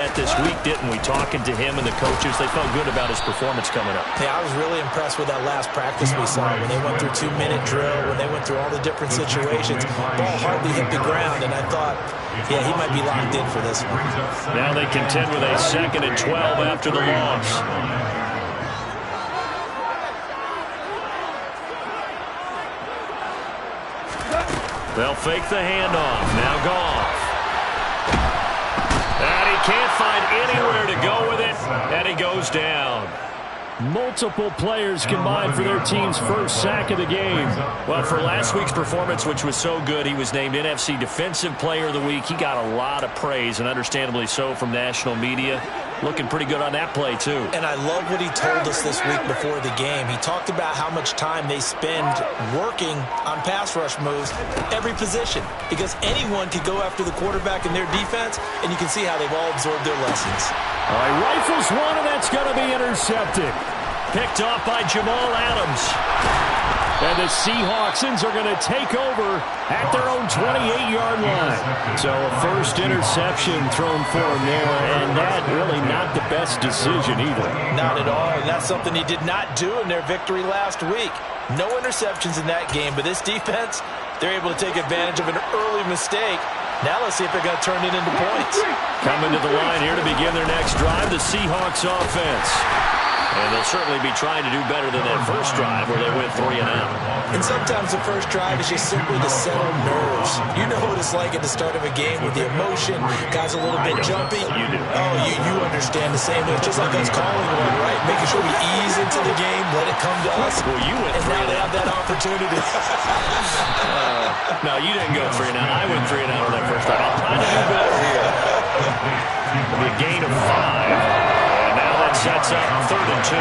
This week, didn't we? Talking to him and the coaches, they felt good about his performance coming up. Yeah, I was really impressed with that last practice we saw when they went through 2-minute drill, when they went through all the different situations. Ball hardly hit the ground, and I thought, yeah, he might be locked in for this one. Now they contend with a 2nd and 12 after the loss. They'll fake the handoff. Now Goff. And he can't find anywhere to go with it, and he goes down. Multiple players combined for their team's first sack of the game. Well, for last week's performance, which was so good, he was named NFC Defensive Player of the Week. He got a lot of praise, and understandably so, from national media. Looking pretty good on that play, too. And I love what he told us this week before the game. He talked about how much time they spend working on pass rush moves, every position, because anyone could go after the quarterback in their defense, and you can see how they've all absorbed their lessons. All right, rifles one, and that's going to be intercepted. Picked off by Jamal Adams. And the Seahawksans are going to take over at their own 28-yard line. So a first interception thrown for him there, and that really not the best decision either. Not at all, and that's something he did not do in their victory last week. No interceptions in that game, but this defense, they're able to take advantage of an early mistake. Now let's see if they're going to turn it into points. Coming to the line here to begin their next drive, the Seahawks offense. And they'll certainly be trying to do better than that first drive where they went 3 and out. And sometimes the first drive is just simply to settle nerves. You know what it's like at the start of a game with the emotion, guys a little bit jumpy. You do. Oh, you understand the same way. It's just like us calling one, right? Making sure we ease into the game, let it come to us. Well, you went 3 and now and they have that opportunity. No, you didn't go 3 and out. I went 3 and out on that first drive. I'll try to do better here. It'll be a gain of 5. Sets up 3rd and 2.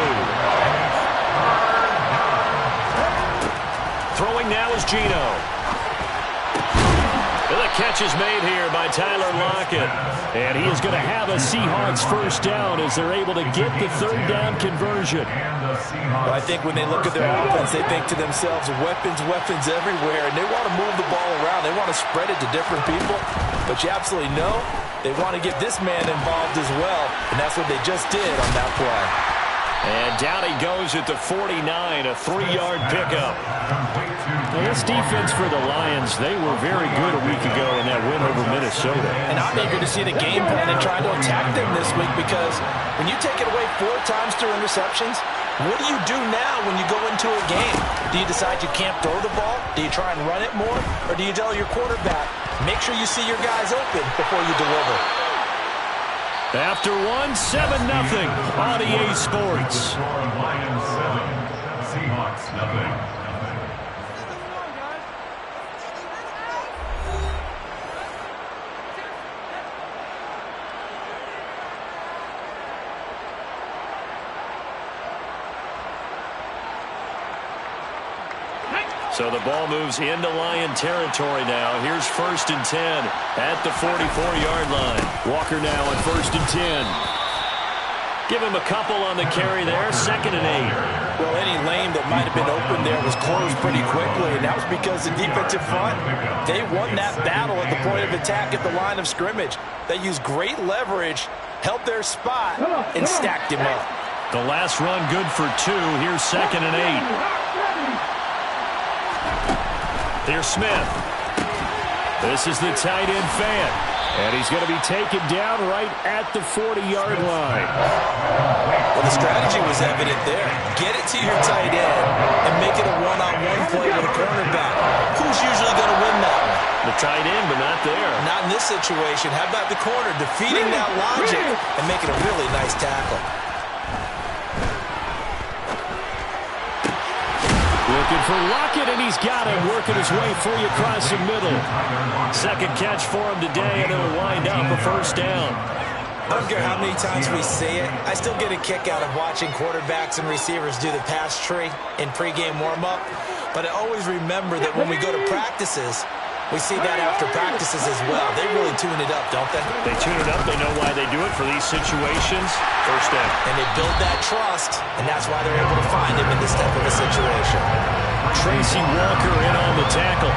Throwing now is Geno. The catch is made here by Tyler Lockett. And he is going to have a Seahawks first down as they're able to get the 3rd down conversion. Well, I think when they look at their offense, they think to themselves, weapons everywhere, and they want to move the ball around. They want to spread it to different people. But you absolutely know they want to get this man involved as well, and that's what they just did on that play. And down he goes at the 49, a 3-yard pickup. Well, this defense for the Lions, they were very good a week ago in that win over Minnesota. And I'm eager to see the game plan and try to attack them this week, because when you take it away 4 times through interceptions, what do you do now when you go into a game? Do you decide you can't throw the ball? Do you try and run it more? Or do you tell your quarterback, make sure you see your guys open before you deliver? After 1, 7-0 on EA Sports. Lions 7, Seahawks nothing. So the ball moves into Lion territory now. Here's 1st and 10 at the 44-yard line. Walker now on 1st and 10. Give him a couple on the carry there. 2nd and 8. Well, any lane that might have been open there was closed pretty quickly, and that was because the defensive front, they won that battle at the point of attack at the line of scrimmage. They used great leverage, held their spot, and stacked him up. The last run good for 2. Here's 2nd and 8. Here's Smith. This is the tight end Fant. And he's going to be taken down right at the 40-yard line. Well, the strategy was evident there. Get it to your tight end and make it a one-on-one play with a cornerback. Who's usually going to win that one? The tight end, but not there. Not in this situation. How about the corner defeating that logic and making a really nice tackle? Looking for Lockett, and he's got him, working his way free across the middle. 2nd catch for him today, and it'll wind up a 1st down. I don't care how many times we see it. I still get a kick out of watching quarterbacks and receivers do the pass tree in pregame warm-up. But I always remember that when we go to practices, we see that after practices as well. They really tune it up, don't they? They tune it up. They know why they do it for these situations. 1st down. And they build that trust, and that's why they're able to find him in this type of a situation. Tracy Walker in on the tackle.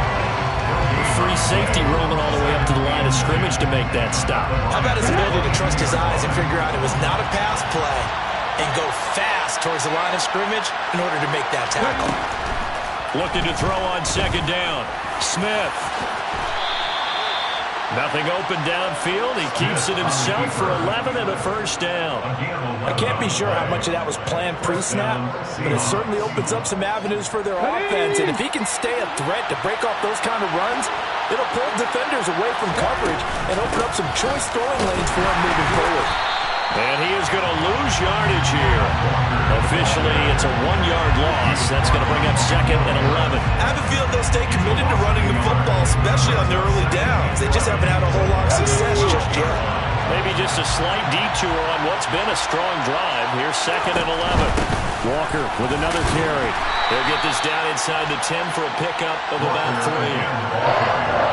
free safety roaming all the way up to the line of scrimmage to make that stop. How about his ability to trust his eyes and figure out it was not a pass play and go fast towards the line of scrimmage in order to make that tackle. Looking to throw on second down. Smith. Nothing open downfield. He keeps it himself for 11 and a first down. I can't be sure how much of that was planned pre-snap, but it certainly opens up some avenues for their offense. And if he can stay a threat to break off those kind of runs, it'll pull defenders away from coverage and open up some choice throwing lanes for him moving forward. And he is going to lose yardage here. Officially, it's a 1-yard loss. That's going to bring up second and 11. I have a feeling they'll stay committed to running the football, especially on their early downs. They just haven't had a whole lot of success just yet. Maybe just a slight detour on what's been a strong drive. Here's second and 11. Walker with another carry. They'll get this down inside the 10 for a pickup of about 3.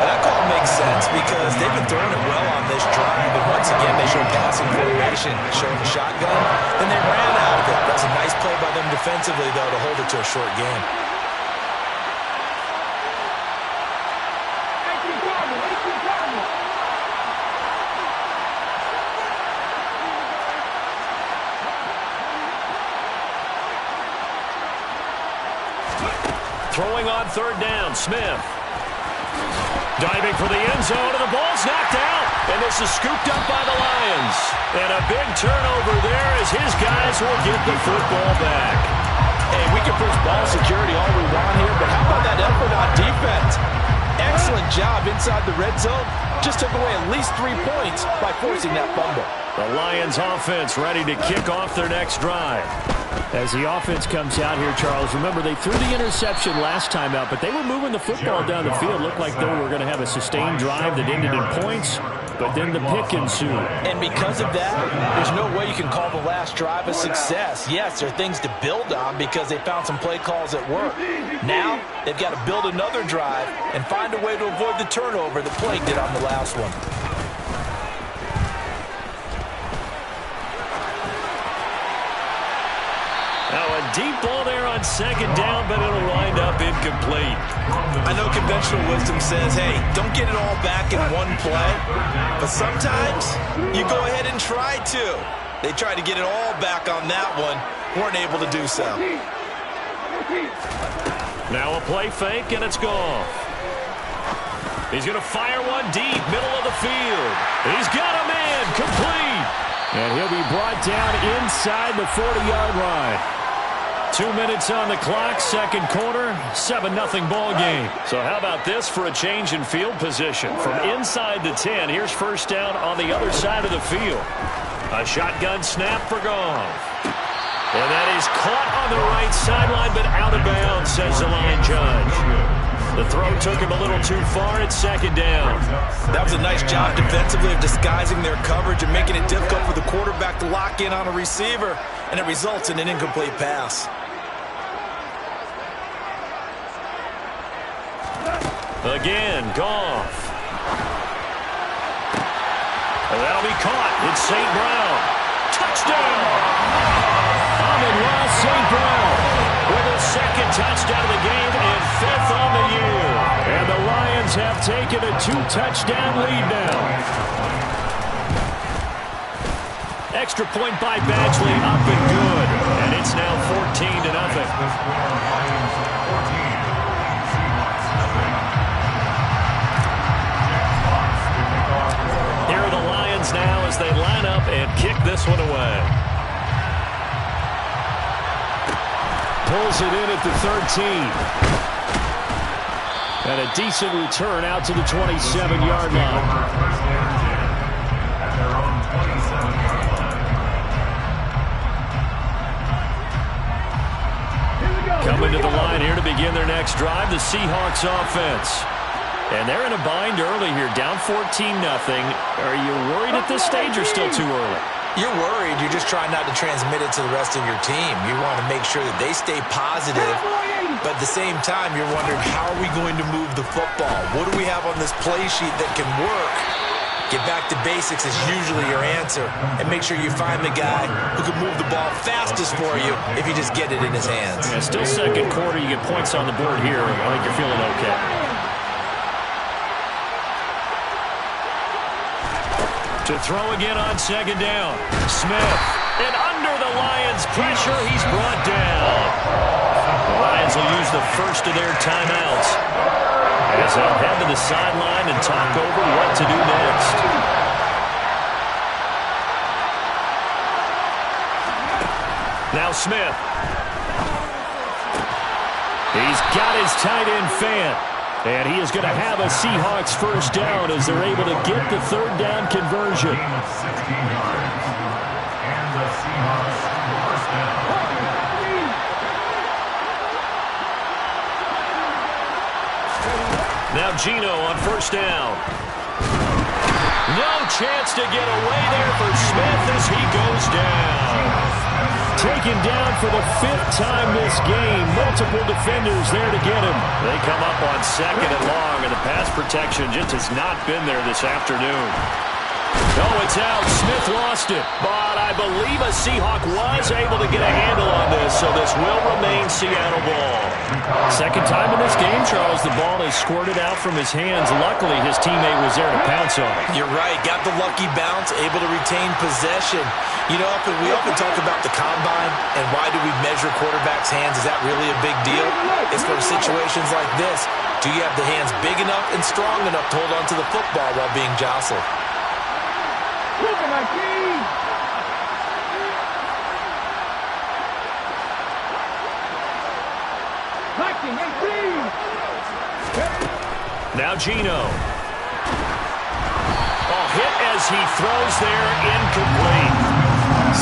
That call makes sense because they've been throwing it well on this drive, but once again they show passing formation, showing the shotgun, then they ran out of it. That was a nice play by them defensively, though, to hold it to a short game. Throwing on third down, Smith. Diving for the end zone, and the ball's knocked out. And this is scooped up by the Lions. And a big turnover there as his guys will get the football back. Hey, we can push ball security all we want here, but how about that effort on defense? Excellent job inside the red zone. Just took away at least 3 points by forcing that fumble. The Lions offense ready to kick off their next drive. As the offense comes out here, Charles, remember they threw the interception last time out, but they were moving the football down the field. Looked like they were going to have a sustained drive that ended in points, but then the pick ensued. And because of that, there's no way you can call the last drive a success. Yes, there are things to build on because they found some play calls that work. Now, they've got to build another drive and find a way to avoid the turnover that plagued it on the last one. Now a deep ball there on second down, but it'll wind up incomplete. I know conventional wisdom says, hey, don't get it all back in one play. But sometimes you go ahead and try to. They tried to get it all back on that one. Weren't able to do so. Now a play fake, and it's gone. He's going to fire one deep, middle of the field. He's got a man, complete. And he'll be brought down inside the 40-yard line. 2 minutes on the clock, second quarter, 7-0 ball game. So how about this for a change in field position? From inside the 10, here's first down on the other side of the field. A shotgun snap for Goff. And that is caught on the right sideline, but out of bounds, says the line judge. The throw took him a little too far at second down. That was a nice job defensively of disguising their coverage and making it difficult for the quarterback to lock in on a receiver, and it results in an incomplete pass. Again, Goff. And that'll be caught. It's St. Brown. Touchdown! Amon-Ra St. Brown with his second touchdown of the game and 5th on the year. And the Lions have taken a 2-touchdown lead now. Extra point by Badgley, up and good. And it's now 14-0. Here are the Lions now as they line up and kick this one away. Pulls it in at the 13. And a decent return out to the 27-yard line. Coming to the line here to begin their next drive, the Seahawks offense. And they're in a bind early here, down 14-0. Are you worried at this stage or still too early? You're worried. You're just trying not to transmit it to the rest of your team. You want to make sure that they stay positive, but at the same time, you're wondering, how are we going to move the football? What do we have on this play sheet that can work? Get back to basics is usually your answer, and make sure you find the guy who can move the ball fastest for you if you just get it in his hands. Yeah, still second quarter. You get points on the board here. I think you're feeling okay. To throw again on second down. Smith. And under the Lions' pressure, he's brought down. The Lions will use the first of their timeouts as they'll head to the sideline and talk over what to do next. Now Smith. He's got his tight end fan. And he is going to have a Seahawks first down as they're able to get the third down conversion. Gain of 16 yards. And the Seahawks first down. Now Geno on first down. No chance to get away there for Smith as he goes down. Taken down for the 5th time this game. Multiple defenders there to get him. They come up on second and long, and the pass protection just has not been there this afternoon. Oh, it's out. Smith lost it. But I believe a Seahawk was able to get a handle on this, so this will remain Seattle ball. Second time in this game, Charles, the ball has squirted out from his hands. Luckily, his teammate was there to pounce on it. You're right. Got the lucky bounce, able to retain possession. You know, we often talk about the combine and why do we measure quarterbacks' hands. Is that really a big deal? It's for situations like this. Do you have the hands big enough and strong enough to hold on to the football while being jostled? Now Geno. Hit as he throws there, incomplete.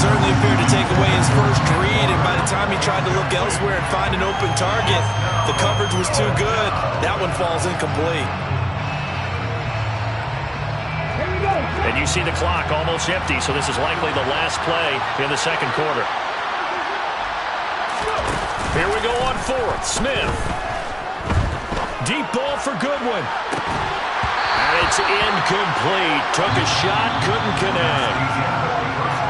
Certainly appeared to take away his first read, and by the time he tried to look elsewhere and find an open target, the coverage was too good. That one falls incomplete. And you see the clock almost empty, so this is likely the last play in the second quarter. Here we go on fourth. Smith. Deep ball for Goodwin. And it's incomplete. Took a shot, couldn't connect.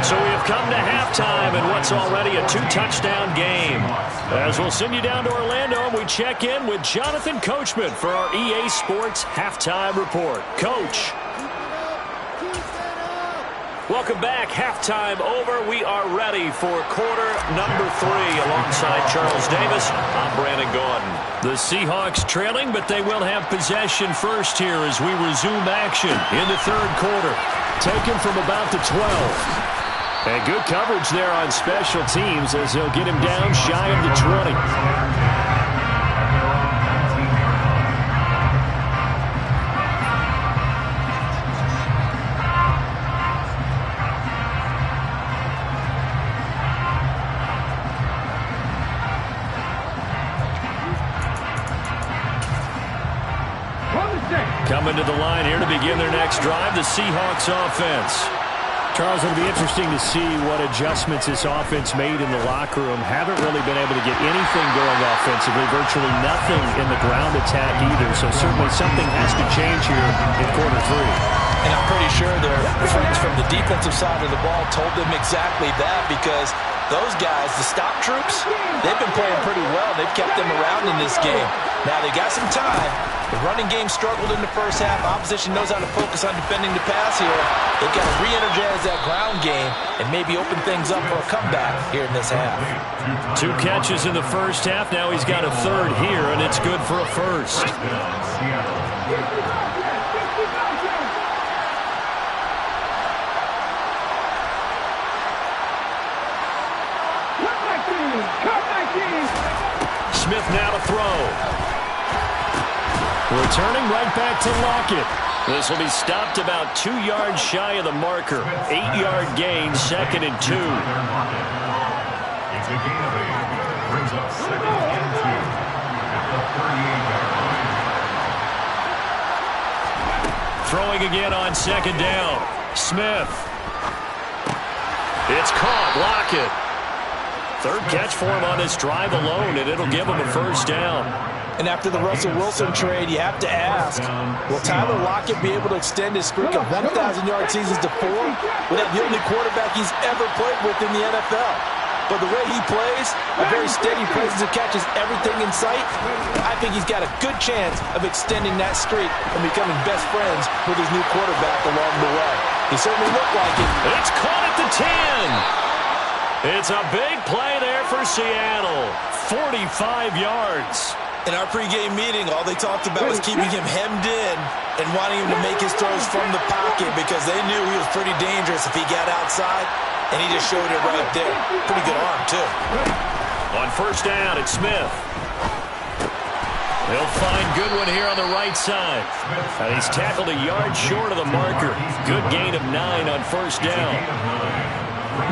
So we have come to halftime in what's already a 2-touchdown game. As we'll send you down to Orlando, and we check in with Jonathan Coachman for our EA Sports Halftime Report. Coach. Welcome back. Halftime over. We are ready for quarter number 3 alongside Charles Davis. I'm Brandon Gordon. The Seahawks trailing, but they will have possession first here as we resume action in the third quarter. Taken from about the 12. And good coverage there on special teams as they'll get him down shy of the 20. Coming to the line here to begin their next drive, the Seahawks offense. Charles, it'll be interesting to see what adjustments this offense made in the locker room. Haven't really been able to get anything going offensively, virtually nothing in the ground attack either. So certainly something has to change here in quarter 3. And I'm pretty sure their friends from the defensive side of the ball told them exactly that, because those guys, the stop troops, they've been playing pretty well. They've kept them around in this game. Now they got some time. The running game struggled in the first half. Opposition knows how to focus on defending the pass here. They've got to re-energize that ground game and maybe open things up for a comeback here in this half. 2 catches in the first half. Now he's got a third here, and it's good for a first. Smith now to throw. Returning right back to Lockett. This will be stopped about 2 yards shy of the marker. 8-yard gain, 2nd and 2. It's a gain of 8. Brings up 2nd and 2 at the 38-yard line. Throwing again on second down. Smith. It's caught. Lockett. Third catch for him on this drive alone, and it'll give him a first down. And after the Russell Wilson trade, you have to ask, will Tyler Lockett be able to extend his streak of 1,000-yard seasons to 4? Well, that's the only quarterback he's ever played with in the NFL. But the way he plays, a very steady presence that catches everything in sight, I think he's got a good chance of extending that streak and becoming best friends with his new quarterback along the way. He certainly looked like it. It's caught at the 10. It's a big play there for Seattle. 45 yards. In our pregame meeting, all they talked about was keeping him hemmed in and wanting him to make his throws from the pocket because they knew he was pretty dangerous if he got outside, and he just showed it right there. Pretty good arm, too. On first down, it's Smith. He'll find Goodwin here on the right side. And he's tackled a yard short of the marker. Good gain of 9 on first down.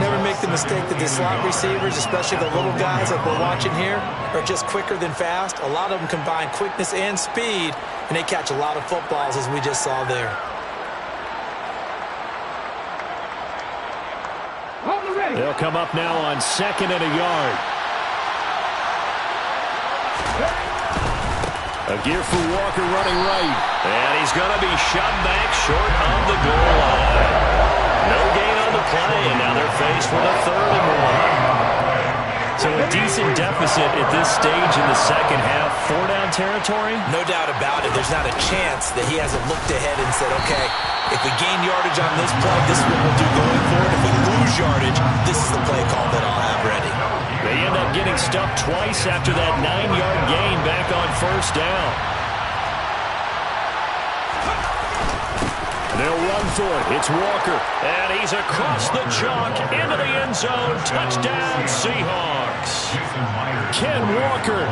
Never make the mistake that the slot receivers, especially the little guys like we're watching here, are just quicker than fast. A lot of them combine quickness and speed, and they catch a lot of footballs, as we just saw there. They'll come up now on 2nd and a yard. A gear for Walker running right. And he's going to be shoved back short of the goal line. No gain on the play, and now they're faced with a 3rd and 1. So a decent deficit at this stage in the second half. 4-down territory? No doubt about it. There's not a chance that he hasn't looked ahead and said, okay, if we gain yardage on this play, this is what we'll do going forward. If we lose yardage, this is the play call that I'll have ready. They end up getting stuffed twice after that 9-yard gain back on first down. They'll run for it. It's Walker. And he's across the chalk into the end zone. Touchdown, Seahawks. Ken Walker,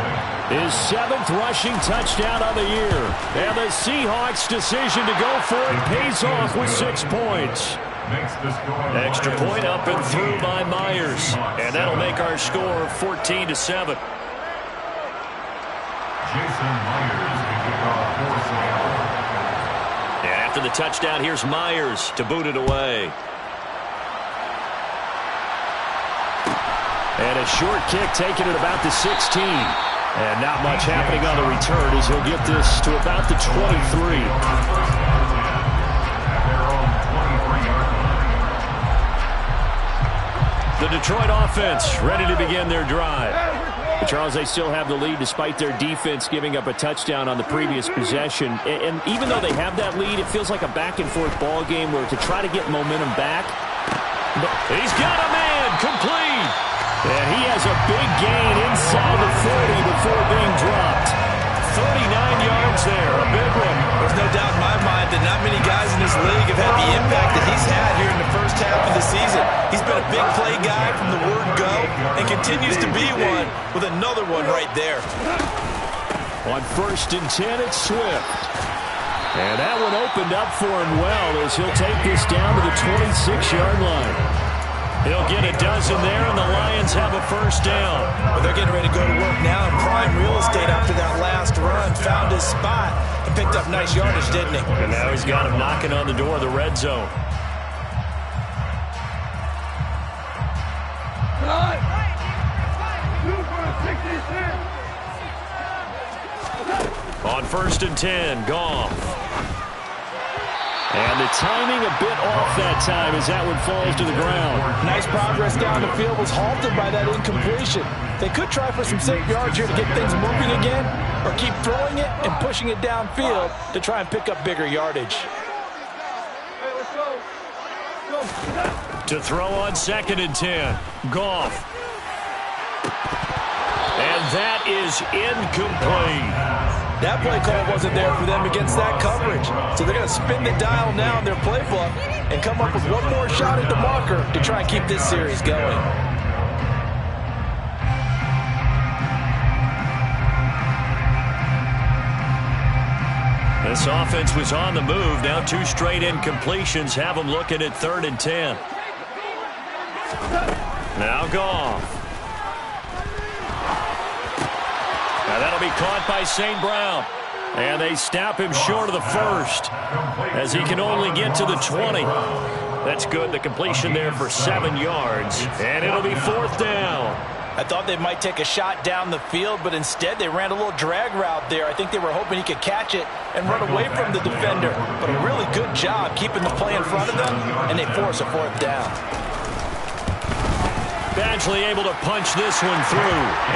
his 7th rushing touchdown of the year. And the Seahawks' decision to go for it pays off with 6 points. Extra point up and through by Myers. And that'll make our score 14-7. Jason Myers to kick off for Seattle. After the touchdown, here's Myers to boot it away. And a short kick taken at about the 16. And not much happening on the return as he'll get this to about the 23. The Detroit offense ready to begin their drive. But Charles, they still have the lead despite their defense giving up a touchdown on the previous possession. And even though they have that lead, it feels like a back-and-forth ball game where to try to get momentum back. He's got a man, complete. And he has a big gain inside the 40 before being dropped. 39 yards there, a big one. There's no doubt in my mind that not many guys in this league have had the impact that he's had here in the first half of the season. He's been a big play guy from the word go and continues to be one with another one right there. On 1st and 10, it's Swift. And that one opened up for him well as he'll take this down to the 26-yard line. He'll get a dozen there, and the Lions have a first down. Well, they're getting ready to go to work now in prime real estate after that last run. Found his spot and picked up nice yardage, didn't he? And now he's got him knocking on the door of the red zone. On 1st and 10, Goff. And the timing a bit off that time as that one falls to the ground. Nice progress down the field was halted by that incompletion. They could try for some safe yards here to get things moving again, or keep throwing it and pushing it downfield to try and pick up bigger yardage. To throw on 2nd and 10, Goff. And that is incomplete. That play call wasn't there for them against that coverage. So they're going to spin the dial now in their playbook and come up with one more shot at the marker to try and keep this series going. This offense was on the move. Now 2 straight incompletions have them looking at 3rd and 10. Now Goff. Now that'll be caught by St. Brown. And they stop him short of the 1st as he can only get to the 20. That's good. The completion there for 7 yards. And it'll be 4th down. I thought they might take a shot down the field, but instead they ran a little drag route there. I think they were hoping he could catch it and run away from the defender. But a really good job keeping the play in front of them, and they force a 4th down. Back eventually able to punch this one through.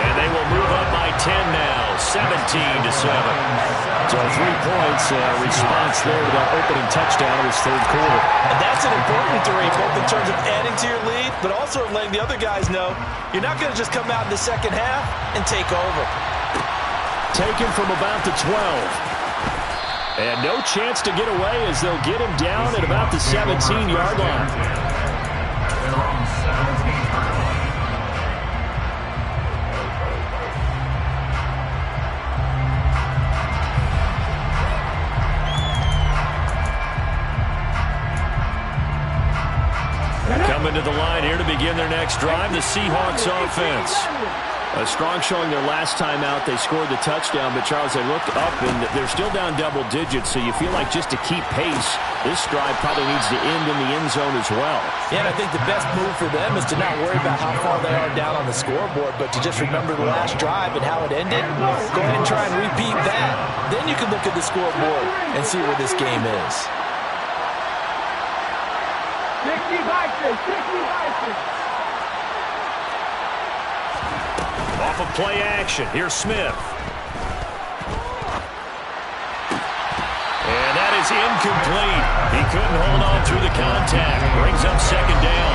And they will move up by 10 now, 17-7. So 3 points, response there to that opening touchdown in this third quarter. And that's an important 3, both in terms of adding to your lead, but also letting the other guys know you're not going to just come out in the second half and take over. Taken from about the 12. And no chance to get away as they'll get him down at about the 17-yard line. Coming to the line here to begin their next drive, the Seahawks offense. A strong showing their last time out. They scored the touchdown, but Charles, they looked up and they're still down double digits, so you feel like just to keep pace, this drive probably needs to end in the end zone as well. Yeah, and I think the best move for them is to not worry about how far they are down on the scoreboard, but to just remember the last drive and how it ended. Go ahead and try and repeat that. Then you can look at the scoreboard and see where this game is. 60-60. Off of play action, here's Smith. And that is incomplete. He couldn't hold on through the contact. Brings up second down.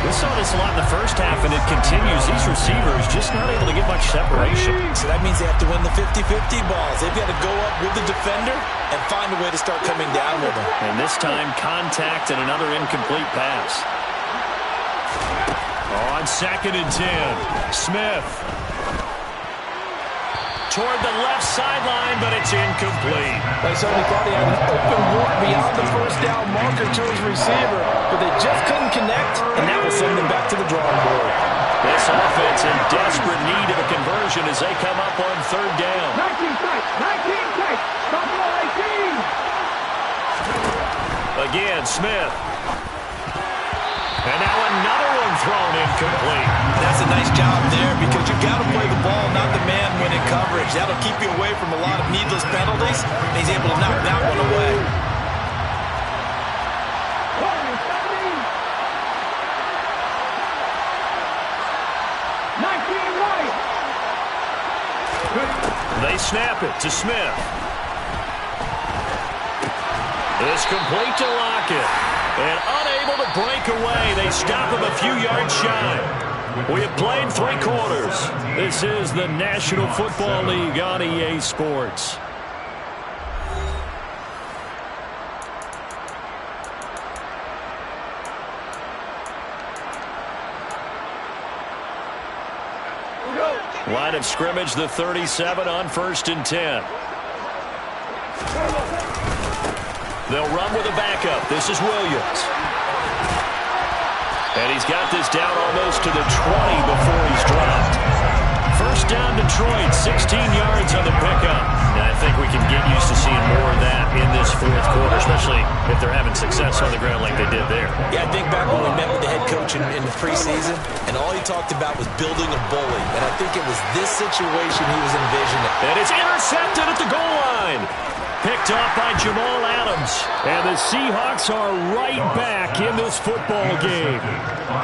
We saw this a lot in the first half, and it continues. These receivers just not able to get much separation. So that means they have to win the 50-50 balls. They've got to go up with the defender and find a way to start coming down with them. And this time, contact and another incomplete pass. On 2nd and 10, Smith. Toward the left sideline, but it's incomplete. They certainly thought he had an open look beyond the first down marker to his receiver, but they just couldn't connect, and that will send them back to the drawing board. This offense in desperate need of a conversion as they come up on 3rd down. 19 tight. Buffalo 18. Again, Smith. And now another one thrown incomplete. That's a nice job there because you've got to play the ball, not the man when in coverage. That'll keep you away from a lot of needless penalties, and he's able to knock that one away. They snap it to Smith. It's complete to Lockett. And unable to break away, they stop him a few yards shy. We have played 3 quarters. This is the National Football League on EA Sports. Line of scrimmage, the 37 on 1st and 10. They'll run with a backup. This is Williams. And he's got this down almost to the 20 before he's dropped. First down, Detroit, 16 yards on the pickup. And I think we can get used to seeing more of that in this 4th quarter, especially if they're having success on the ground like they did there. Yeah, I think back when we met with the head coach in the preseason, and all he talked about was building a bully. And I think it was this situation he was envisioning. And it's intercepted at the goal line. Picked off by Jamal Adams. And the Seahawks are right back in this football game.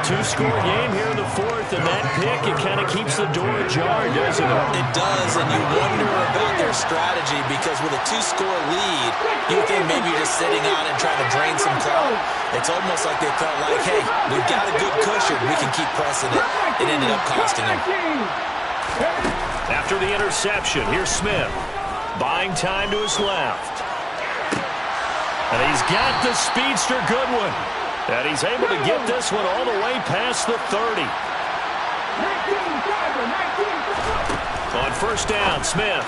2-score game here in the 4th, and that pick, it kind of keeps the door ajar, doesn't it? It does, and you wonder about their strategy because with a 2-score lead, you think maybe you're just sitting on and trying to drain some clock. It's almost like they felt like, hey, we've got a good cushion. We can keep pressing it. It ended up costing them. After the interception, here's Smith. Buying time to his left. And he's got the speedster Goodwin. And he's able to get this one all the way past the 30. On 1st down, Smith.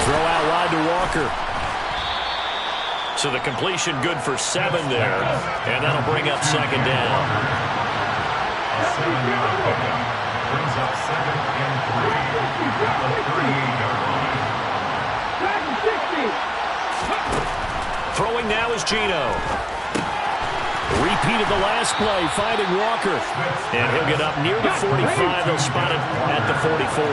Throw out wide to Walker. So the completion good for 7 there. And that'll bring up 2nd down. Brings up 2nd and 3 at the 38-yard line. Throwing now is Geno. Repeat of the last play, finding Walker. And he'll get up near the 45. They'll spot it at the 44.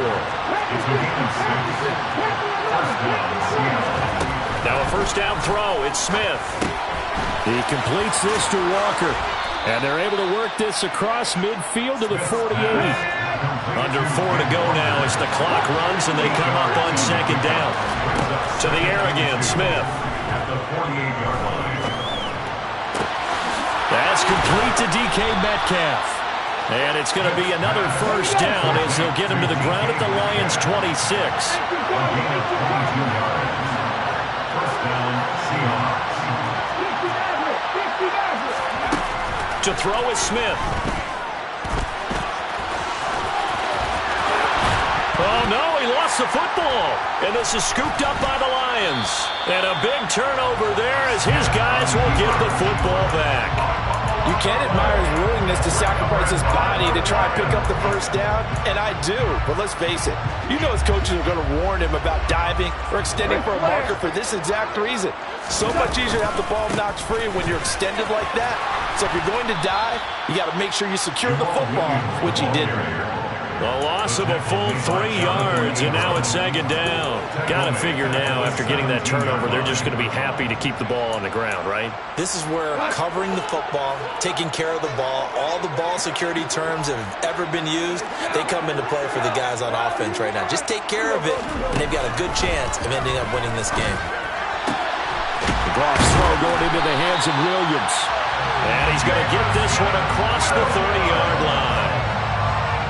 Now a first down throw. It's Smith. He completes this to Walker. And they're able to work this across midfield to the 48. Under 4 to go now as the clock runs and they come up on second down. To the air again, Smith. At the 48-yard line. That's complete to DK Metcalf. And it's going to be another first down as they'll get him to the ground at the Lions' 26. First down, Seahawks. To throw is Smith. Oh, no, he lost the football. And this is scooped up by the Lions. And a big turnover there as his guys will get the football back. You can't admire his willingness to sacrifice his body to try and pick up the first down, and I do. But let's face it, you know his coaches are going to warn him about diving or extending for a marker for this exact reason. So much easier to have the ball knocked free when you're extended like that. So if you're going to dive, you got to make sure you secure the football, which he didn't. A loss of a full 3 yards, and now it's second down. Got to figure now, after getting that turnover, they're just going to be happy to keep the ball on the ground, right? This is where covering the football, taking care of the ball, all the ball security terms that have ever been used, they come into play for the guys on offense right now. Just take care of it, and they've got a good chance of ending up winning this game. The Goff's throw going into the hands of Williams. And he's going to get this one across the 30-yard line.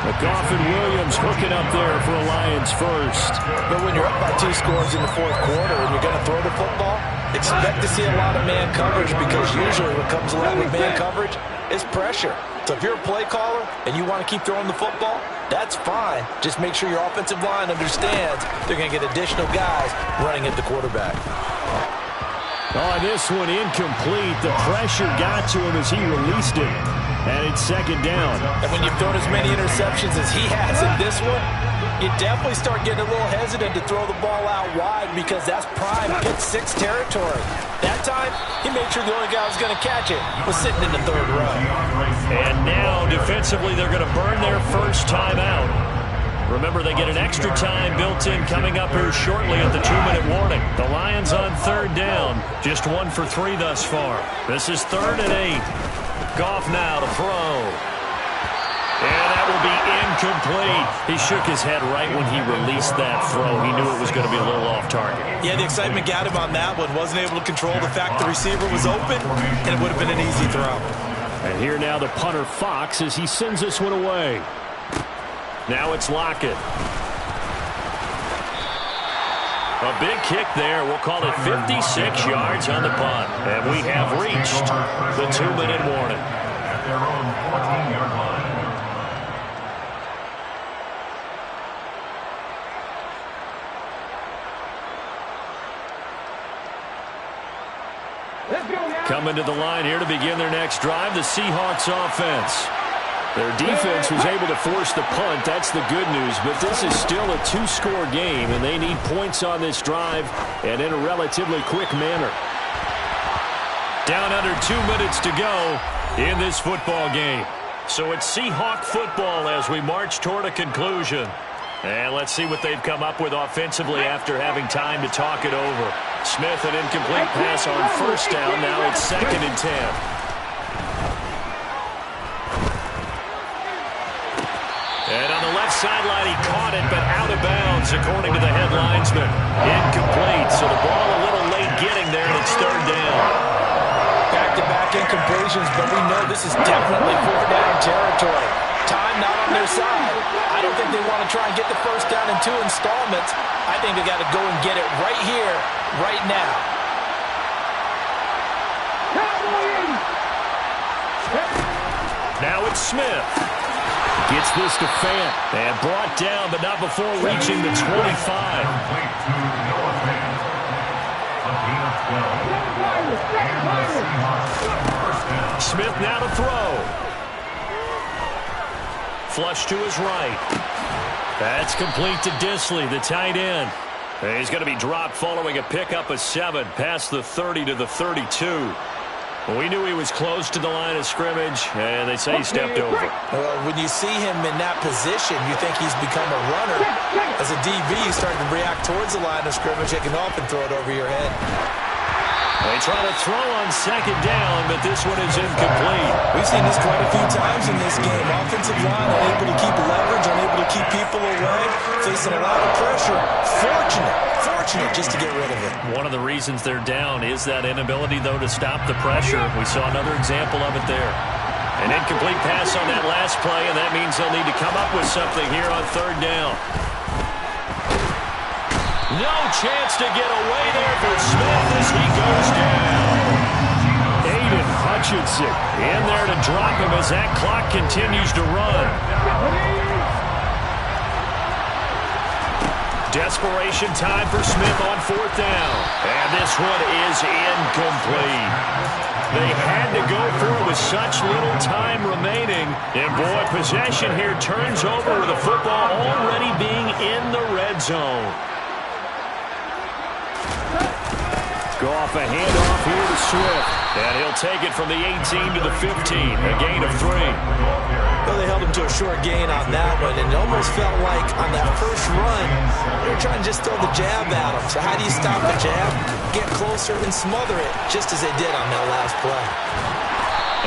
McGoff and Williams hooking up there for a Lions first. But when you're up by 2 scores in the fourth quarter and you're going to throw the football, expect to see a lot of man coverage because usually what comes along with man coverage is pressure. So if you're a play caller and you want to keep throwing the football, that's fine. Just make sure your offensive line understands they're going to get additional guys running at the quarterback. Oh, this one incomplete. The pressure got to him as he released it. And it's second down. And when you've thrown as many interceptions as he has in this one, you definitely start getting a little hesitant to throw the ball out wide because that's prime pick 6 territory. That time, he made sure the only guy who was going to catch it was sitting in the third row. And now, defensively, they're going to burn their first time out. Remember, they get an extra time built in coming up here shortly at the 2-minute warning. The Lions on third down, just 1 for 3 thus far. This is 3rd and 8. Goff now to throw. And that will be incomplete. He shook his head right when he released that throw. He knew it was going to be a little off target. Yeah, the excitement got him on that one. Wasn't able to control the fact the receiver was open, and it would have been an easy throw. And here now the punter Fox as he sends this one away. Now it's Lockett. A big kick there. We'll call it 56 yards on the punt. And we have reached the 2-minute warning. At their own 14-yard line. Coming to the line here to begin their next drive, the Seahawks offense. Their defense was able to force the punt. That's the good news. But this is still a 2-score game, and they need points on this drive and in a relatively quick manner. Down under 2 minutes to go in this football game. So it's Seahawk football as we march toward a conclusion. And let's see what they've come up with offensively after having time to talk it over. Smith, an incomplete pass on first down. Now it's 2nd and 10. And on the left sideline, he caught it, but out of bounds, according to the head linesman. Incomplete, so the ball a little late getting there, and it's 3rd down. Back-to-back incompletions, but we know this is definitely 4th down territory. Time not on their side. I don't think they want to try and get the first down in 2 installments. I think they got to go and get it right here, right now. Now it's Smith. Gets this to Fant. And brought down, but not before reaching the 25. Smith now to throw. Flush to his right. That's complete to Disley, the tight end. And he's going to be dropped following a pickup of 7 past the 30 to the 32. Well, we knew he was close to the line of scrimmage, and they say he stepped over. Well, when you see him in that position, you think he's become a runner. As a DB, you start to react towards the line of scrimmage, taking off and throw it over your head. They try to throw on second down, but this one is incomplete. We've seen this quite a few times in this game. Offensive line unable to keep leverage, unable to keep people away, facing a lot of pressure. Fortunate just to get rid of it. One of the reasons they're down is that inability, though, to stop the pressure. We saw another example of it there. An incomplete pass on that last play, and that means they'll need to come up with something here on third down. No chance to get away there for Smith as he goes down. Aiden Hutchinson in there to drop him as that clock continues to run. Desperation time for Smith on fourth down. And this one is incomplete. They had to go for it with such little time remaining. And, boy, possession here turns over with the football already being in the red zone. Go off a handoff here to Swift. And he'll take it from the 18 to the 15. A gain of 3. Well, they held him to a short gain on that one, and it almost felt like on that first run, they were trying to just throw the jab at him. So how do you stop the jab? Get closer and smother it, just as they did on that last play.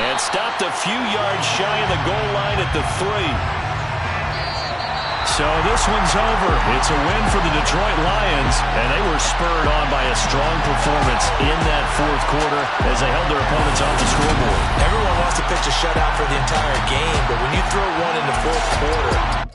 And stopped a few yards shy of the goal line at the 3. So this one's over. It's a win for the Detroit Lions, and they were spurred on by a strong performance in that fourth quarter as they held their opponents off the scoreboard. Everyone wants to pitch a shutout for the entire game, but when you throw one in the fourth quarter,